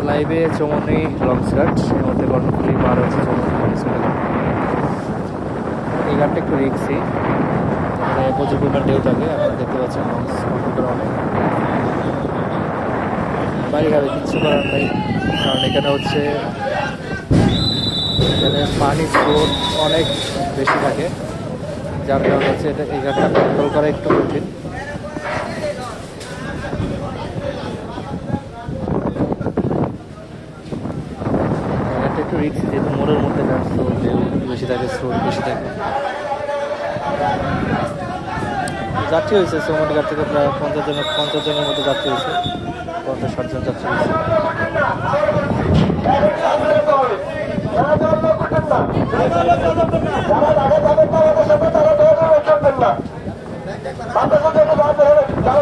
লাইভে চৌমনি লঞ্চঘাট এই মধ্যে কর্ণফুলি পার হচ্ছে চৌমনি। এই ঘাটটা একটু রিক্সি, মানে প্রচুর পরিমাণ ঢেউ থাকে। আপনারা দেখতে পাচ্ছেন লঞ্চ করে অনেক বাড়ি গাড়ি কিচ্ছু করার নেই, কারণ এখানে হচ্ছে এখানে পানির স্রোত অনেক বেশি থাকে, যার কারণে হচ্ছে এটা এই ঘাটটা কন্ট্রোল করা একটু কঠিন। ঘাটটা একটু রিক্সি, যেহেতু মোড়ের মধ্যে ঘাট, তো ঢেউ বেশি থাকে, স্রোত বেশি থাকে। যাত্রী হয়েছে চৌমনি ঘাট থেকে প্রায় 50 জনের মতো যাত্রী হয়েছে, 50-60 জন যাত্রী হয়েছে। যারা